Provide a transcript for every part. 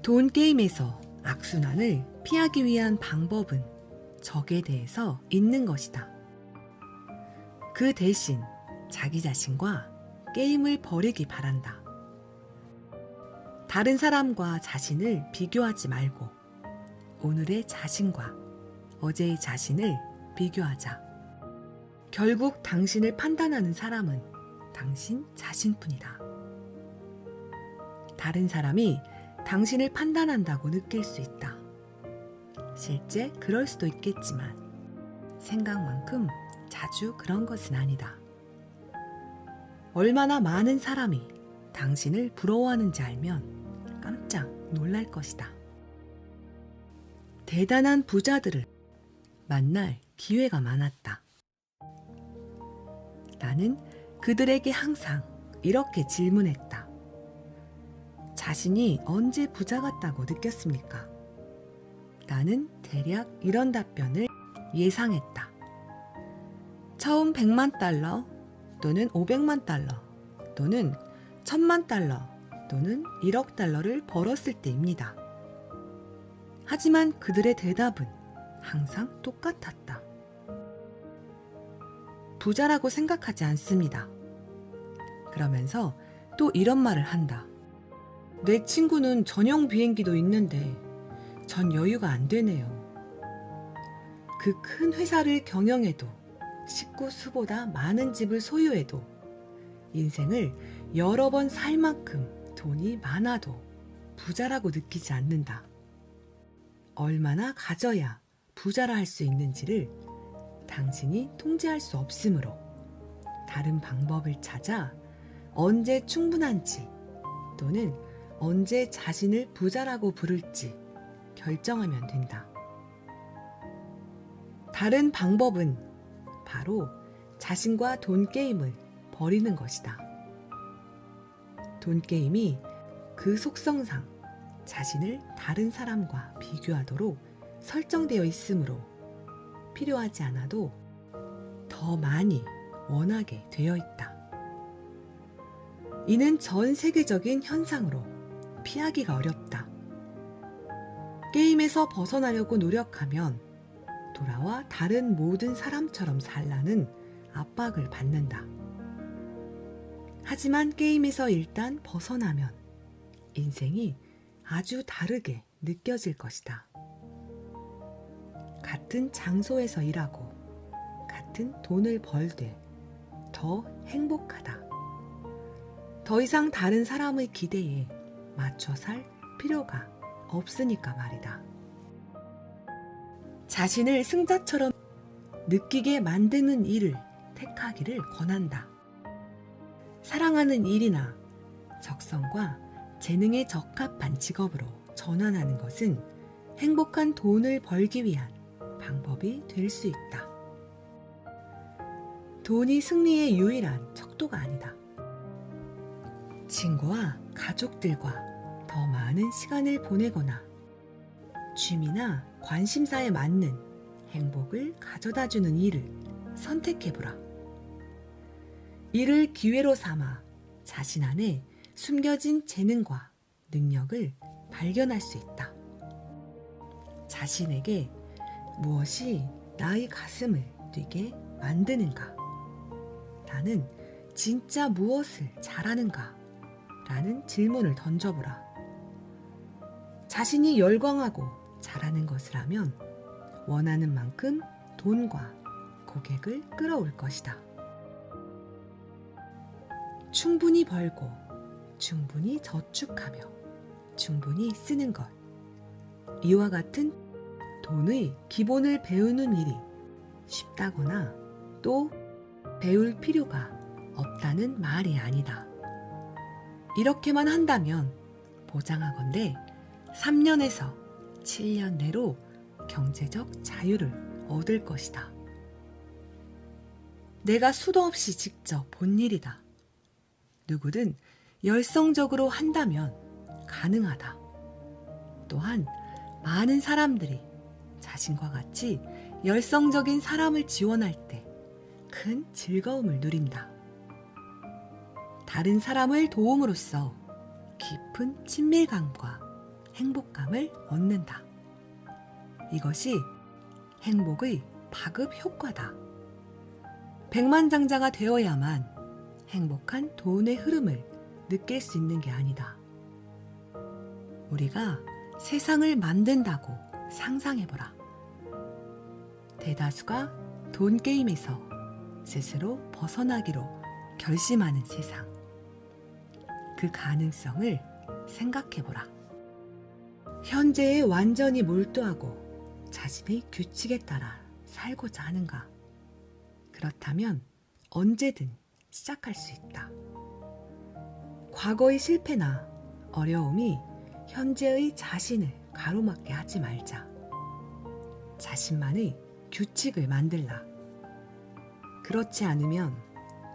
돈 게임에서 악순환을 피하기 위한 방법은 적에 대해서 잊는 것이다. 그 대신 자기 자신과 게임을 버리기 바란다. 다른 사람과 자신을 비교하지 말고 오늘의 자신과 어제의 자신을 비교하자. 결국 당신을 판단하는 사람은 당신 자신뿐이다. 다른 사람이 당신을 판단한다고 느낄 수 있다. 실제 그럴 수도 있겠지만 생각만큼 자주 그런 것은 아니다. 얼마나 많은 사람이 당신을 부러워하는지 알면 깜짝 놀랄 것이다. 대단한 부자들을 만날 기회가 많았다. 나는 그들에게 항상 이렇게 질문했다. 자신이 언제 부자 같다고 느꼈습니까? 나는 대략 이런 답변을 예상했다. 처음 100만 달러 또는 500만 달러 또는 1000만 달러 또는 1억 달러를 벌었을 때입니다. 하지만 그들의 대답은 항상 똑같았다. 부자라고 생각하지 않습니다. 그러면서 또 이런 말을 한다. 내 친구는 전용 비행기도 있는데 전 여유가 안 되네요. 그 큰 회사를 경영해도 식구 수보다 많은 집을 소유해도 인생을 여러 번 살 만큼 돈이 많아도 부자라고 느끼지 않는다. 얼마나 가져야 부자라 할 수 있는지를 당신이 통제할 수 없으므로 다른 방법을 찾아 언제 충분한지 또는 언제 자신을 부자라고 부를지 결정하면 된다. 다른 방법은 바로 자신과 돈 게임을 버리는 것이다. 돈 게임이 그 속성상 자신을 다른 사람과 비교하도록 설정되어 있으므로 필요하지 않아도 더 많이 원하게 되어 있다. 이는 전 세계적인 현상으로 피하기가 어렵다. 게임에서 벗어나려고 노력하면 돌아와 다른 모든 사람처럼 살라는 압박을 받는다. 하지만 게임에서 일단 벗어나면 인생이 아주 다르게 느껴질 것이다. 같은 장소에서 일하고 같은 돈을 벌되 더 행복하다. 더 이상 다른 사람의 기대에 맞춰 살 필요가 없으니까 말이다. 자신을 승자처럼 느끼게 만드는 일을 택하기를 권한다. 사랑하는 일이나 적성과 재능에 적합한 직업으로 전환하는 것은 행복한 돈을 벌기 위한 방법이 될 수 있다. 돈이 승리의 유일한 척도가 아니다. 친구와 가족들과 더 많은 시간을 보내거나 취미나 관심사에 맞는 행복을 가져다주는 일을 선택해보라. 이를 기회로 삼아 자신 안에 숨겨진 재능과 능력을 발견할 수 있다. 자신에게 무엇이 나의 가슴을 뛰게 만드는가? 나는 진짜 무엇을 잘하는가? 라는 질문을 던져보라. 자신이 열광하고 잘하는 것을 하면 원하는 만큼 돈과 고객을 끌어올 것이다. 충분히 벌고 충분히 저축하며 충분히 쓰는 것. 이와 같은 돈의 기본을 배우는 일이 쉽다거나 또 배울 필요가 없다는 말이 아니다. 이렇게만 한다면 보장하건대 3년에서 7년 내로 경제적 자유를 얻을 것이다. 내가 수도 없이 직접 본 일이다. 누구든 열성적으로 한다면 가능하다. 또한 많은 사람들이 자신과 같이 열성적인 사람을 지원할 때 큰 즐거움을 누린다. 다른 사람을 도움으로써 깊은 친밀감과 행복감을 얻는다. 이것이 행복의 파급 효과다. 백만장자가 되어야만 행복한 돈의 흐름을 느낄 수 있는 게 아니다. 우리가 세상을 만든다고 상상해보라. 대다수가 돈 게임에서 스스로 벗어나기로 결심하는 세상. 그 가능성을 생각해보라. 현재에 완전히 몰두하고 자신의 규칙에 따라 살고자 하는가? 그렇다면 언제든 시작할 수 있다. 과거의 실패나 어려움이 현재의 자신을 가로막게 하지 말자. 자신만의 규칙을 만들라. 그렇지 않으면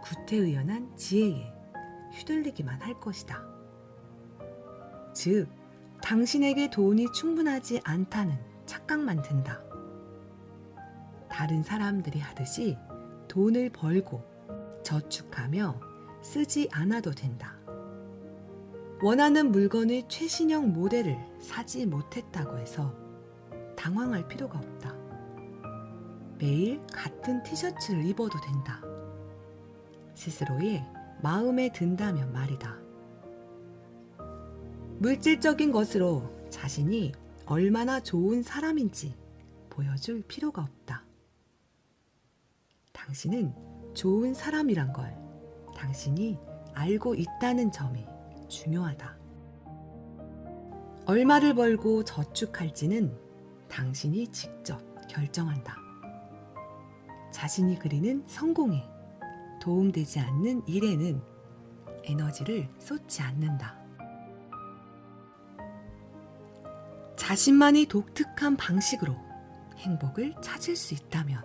구태의연한 지혜에 휘둘리기만 할 것이다. 즉, 당신에게 돈이 충분하지 않다는 착각만 든다. 다른 사람들이 하듯이 돈을 벌고 저축하며 쓰지 않아도 된다. 원하는 물건의 최신형 모델을 사지 못했다고 해서 당황할 필요가 없다. 매일 같은 티셔츠를 입어도 된다. 스스로의 마음에 든다면 말이다. 물질적인 것으로 자신이 얼마나 좋은 사람인지 보여줄 필요가 없다. 당신은 좋은 사람이란 걸 당신이 알고 있다는 점이 중요하다. 얼마를 벌고 저축할지는 당신이 직접 결정한다. 자신이 그리는 성공에 도움되지 않는 일에는 에너지를 쏟지 않는다. 자신만이 독특한 방식으로 행복을 찾을 수 있다면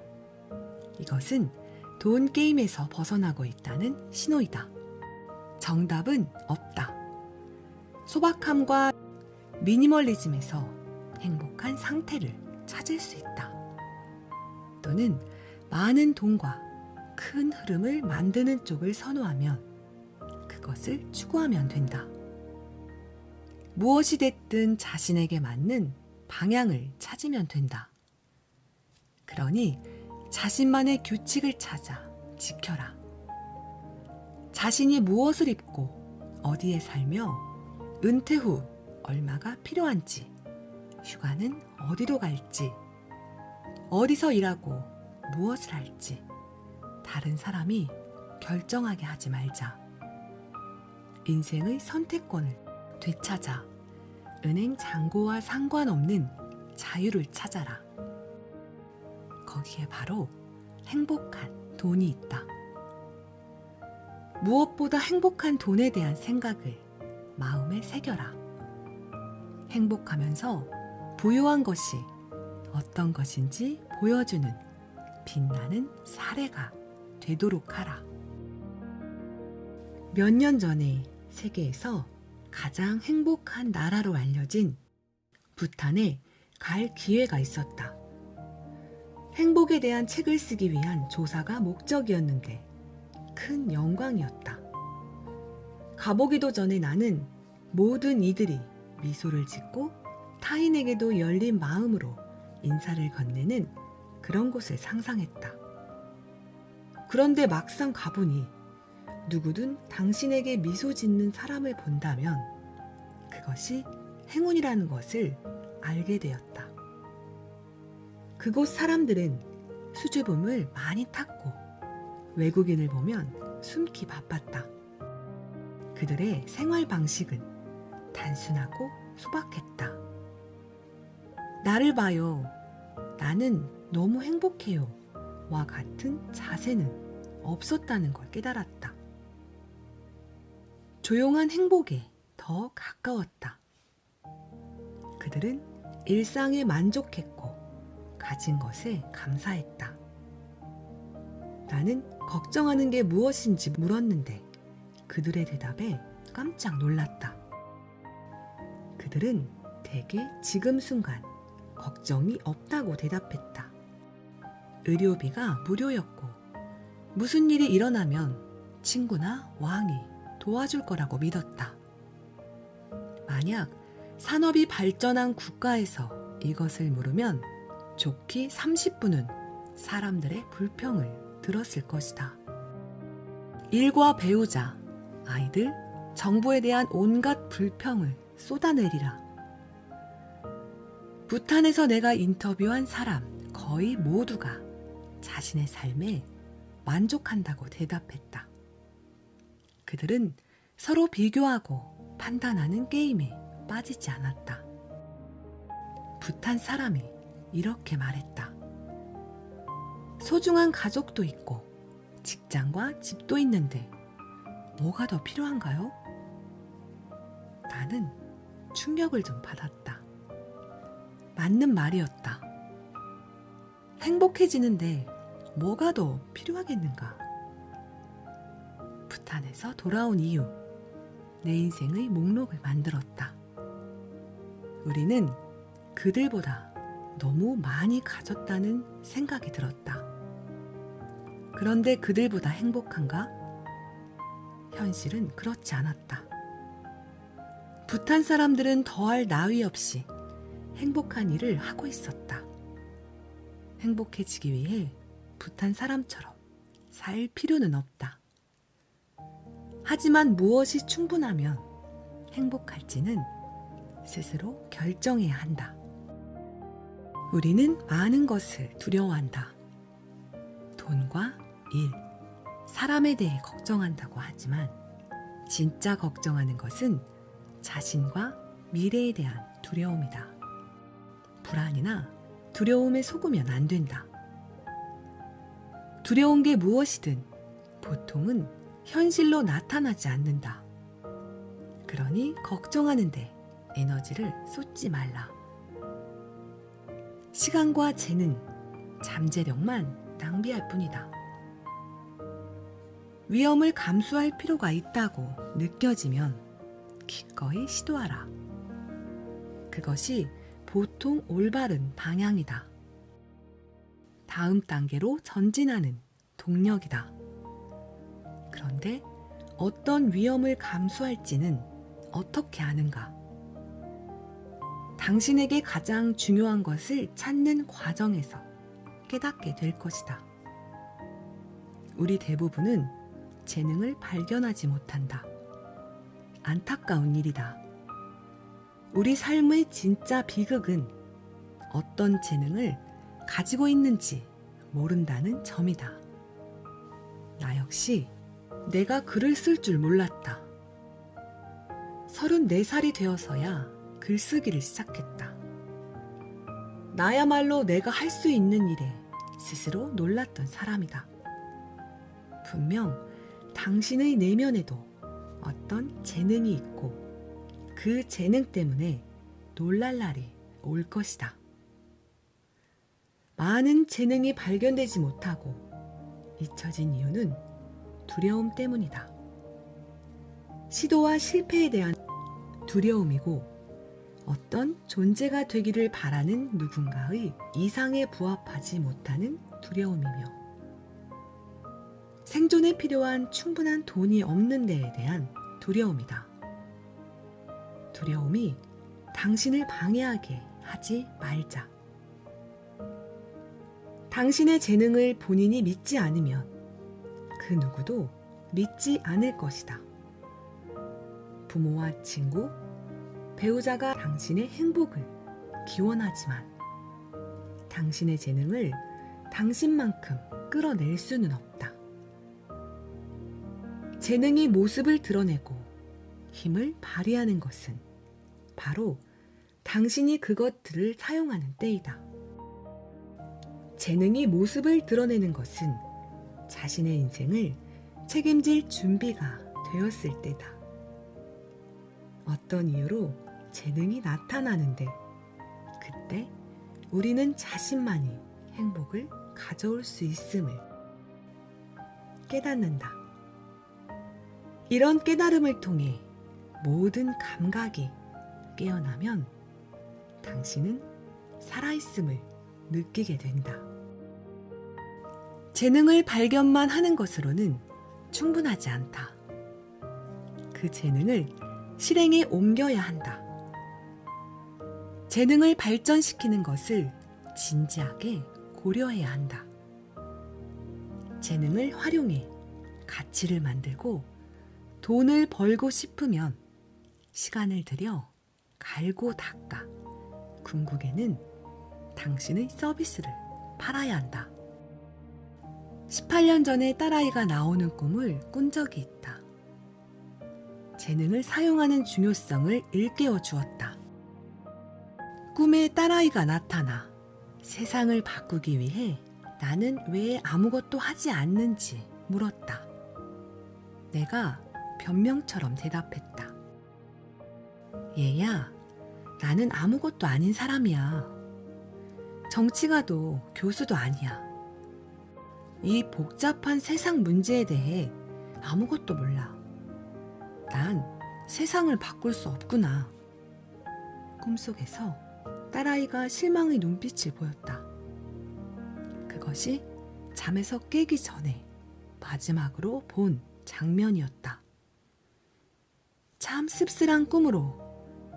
이것은 돈 게임에서 벗어나고 있다는 신호이다. 정답은 없다. 소박함과 미니멀리즘에서 행복한 상태를 찾을 수 있다. 또는 많은 돈과 큰 흐름을 만드는 쪽을 선호하면 그것을 추구하면 된다. 무엇이 됐든 자신에게 맞는 방향을 찾으면 된다. 그러니 자신만의 규칙을 찾아 지켜라. 자신이 무엇을 입고 어디에 살며 은퇴 후 얼마가 필요한지, 휴가는 어디로 갈지, 어디서 일하고 무엇을 할지 다른 사람이 결정하게 하지 말자. 인생의 선택권을 되찾아 은행 잔고와 상관없는 자유를 찾아라. 거기에 바로 행복한 돈이 있다. 무엇보다 행복한 돈에 대한 생각을 마음에 새겨라. 행복하면서 부유한 것이 어떤 것인지 보여주는 빛나는 사례가 되도록 하라. 몇 년 전에 세계에서 가장 행복한 나라로 알려진 부탄에 갈 기회가 있었다. 행복에 대한 책을 쓰기 위한 조사가 목적이었는데 큰 영광이었다. 가보기도 전에 나는 모든 이들이 미소를 짓고 타인에게도 열린 마음으로 인사를 건네는 그런 곳을 상상했다. 그런데 막상 가보니 누구든 당신에게 미소 짓는 사람을 본다면 그것이 행운이라는 것을 알게 되었다. 그곳 사람들은 수줍음을 많이 탔고 외국인을 보면 숨기 바빴다. 그들의 생활 방식은 단순하고 소박했다. 나를 봐요. 나는 너무 행복해요. 와 같은 자세는 없었다는 걸 깨달았다. 조용한 행복에 더 가까웠다. 그들은 일상에 만족했고 가진 것에 감사했다. 나는 걱정하는 게 무엇인지 물었는데 그들의 대답에 깜짝 놀랐다. 그들은 대개 지금 순간 걱정이 없다고 대답했다. 의료비가 무료였고 무슨 일이 일어나면 친구나 왕이 도와줄 거라고 믿었다. 만약 산업이 발전한 국가에서 이것을 물으면 좋기 30분은 사람들의 불평을 들었을 것이다. 일과 배우자, 아이들, 정부에 대한 온갖 불평을 쏟아내리라. 부탄에서 내가 인터뷰한 사람 거의 모두가 자신의 삶에 만족한다고 대답했다. 그들은 서로 비교하고 판단하는 게임에 빠지지 않았다. 부탄 사람이 이렇게 말했다. 소중한 가족도 있고 직장과 집도 있는데 뭐가 더 필요한가요? 나는 충격을 좀 받았다. 맞는 말이었다. 행복해지는데 뭐가 더 필요하겠는가? 부탄에서 돌아온 이유, 내 인생의 목록을 만들었다. 우리는 그들보다 너무 많이 가졌다는 생각이 들었다. 그런데 그들보다 행복한가? 현실은 그렇지 않았다. 부탄 사람들은 더할 나위 없이 행복한 일을 하고 있었다. 행복해지기 위해 부탄 사람처럼 살 필요는 없다. 하지만 무엇이 충분하면 행복할지는 스스로 결정해야 한다. 우리는 많은 것을 두려워한다. 돈과 일, 사람에 대해 걱정한다고 하지만 진짜 걱정하는 것은 자신과 미래에 대한 두려움이다. 불안이나 두려움에 속으면 안 된다. 두려운 게 무엇이든 보통은 현실로 나타나지 않는다. 그러니 걱정하는데 에너지를 쏟지 말라. 시간과 재능, 잠재력만 낭비할 뿐이다. 위험을 감수할 필요가 있다고 느껴지면 기꺼이 시도하라. 그것이 보통 올바른 방향이다. 다음 단계로 전진하는 동력이다. 그런데 어떤 위험을 감수할지는 어떻게 아는가? 당신에게 가장 중요한 것을 찾는 과정에서 깨닫게 될 것이다. 우리 대부분은 재능을 발견하지 못한다. 안타까운 일이다. 우리 삶의 진짜 비극은 어떤 재능을 가지고 있는지 모른다는 점이다. 나 역시 내가 글을 쓸 줄 몰랐다. 34살이 되어서야 글쓰기를 시작했다. 나야말로 내가 할 수 있는 일에 스스로 놀랐던 사람이다. 분명 당신의 내면에도 어떤 재능이 있고 그 재능 때문에 놀랄 날이 올 것이다. 많은 재능이 발견되지 못하고 잊혀진 이유는 두려움 때문이다. 시도와 실패에 대한 두려움이고 어떤 존재가 되기를 바라는 누군가의 이상에 부합하지 못하는 두려움이며 생존에 필요한 충분한 돈이 없는 데에 대한 두려움이다. 두려움이 당신을 방해하게 하지 말자. 당신의 재능을 본인이 믿지 않으면 그 누구도 믿지 않을 것이다. 부모와 친구, 배우자가 당신의 행복을 기원하지만 당신의 재능을 당신만큼 끌어낼 수는 없다. 재능이 모습을 드러내고 힘을 발휘하는 것은 바로 당신이 그것들을 사용하는 때이다. 재능이 모습을 드러내는 것은 자신의 인생을 책임질 준비가 되었을 때다. 어떤 이유로 재능이 나타나는데 그때 우리는 자신만이 행복을 가져올 수 있음을 깨닫는다. 이런 깨달음을 통해 모든 감각이 깨어나면 당신은 살아있음을 느끼게 된다. 재능을 발견만 하는 것으로는 충분하지 않다. 그 재능을 실행에 옮겨야 한다. 재능을 발전시키는 것을 진지하게 고려해야 한다. 재능을 활용해 가치를 만들고 돈을 벌고 싶으면 시간을 들여 갈고 닦아 궁극에는 당신의 서비스를 팔아야 한다. 18년 전에 딸아이가 나오는 꿈을 꾼 적이 있다. 재능을 사용하는 중요성을 일깨워 주었다. 꿈에 딸아이가 나타나 세상을 바꾸기 위해 나는 왜 아무것도 하지 않는지 물었다. 내가 변명처럼 대답했다. 얘야, 나는 아무것도 아닌 사람이야. 정치가도 교수도 아니야. 이 복잡한 세상 문제에 대해 아무것도 몰라. 난 세상을 바꿀 수 없구나. 꿈속에서 딸아이가 실망의 눈빛을 보였다. 그것이 잠에서 깨기 전에 마지막으로 본 장면이었다. 참 씁쓸한 꿈으로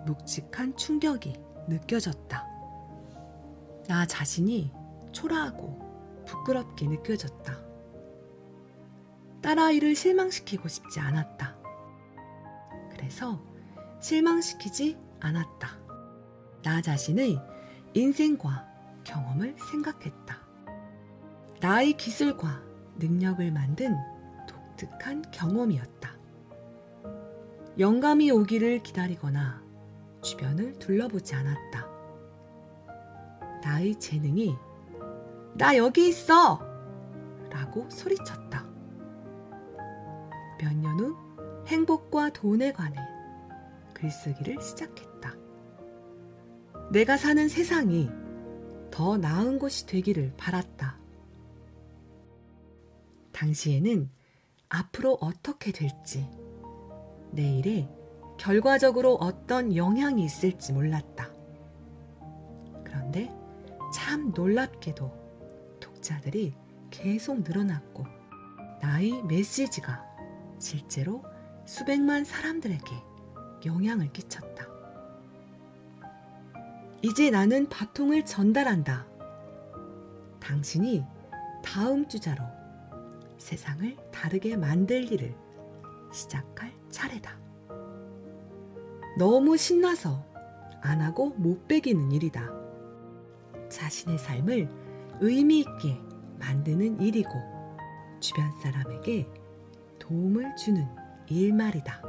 묵직한 충격이 느껴졌다. 나 자신이 초라하고 부끄럽게 느껴졌다. 딸아이를 실망시키고 싶지 않았다. 그래서 실망시키지 않았다. 나 자신의 인생과 경험을 생각했다. 나의 기술과 능력을 만든 독특한 경험이었다. 영감이 오기를 기다리거나 주변을 둘러보지 않았다. 나의 재능이 "나 여기 있어!" 라고 소리쳤다. 몇 년 후 행복과 돈에 관해 글쓰기를 시작했다. 내가 사는 세상이 더 나은 곳이 되기를 바랐다. 당시에는 앞으로 어떻게 될지, 내 일에 결과적으로 어떤 영향이 있을지 몰랐다. 그런데 참 놀랍게도 독자들이 계속 늘어났고 나의 메시지가 실제로 수백만 사람들에게 영향을 끼쳤다. 이제 나는 바통을 전달한다. 당신이 다음 주자로 세상을 다르게 만들 일을 시작할 차례다. 너무 신나서 안 하고 못 배기는 일이다. 자신의 삶을 의미 있게 만드는 일이고 주변 사람에게 도움을 주는 일 말이다.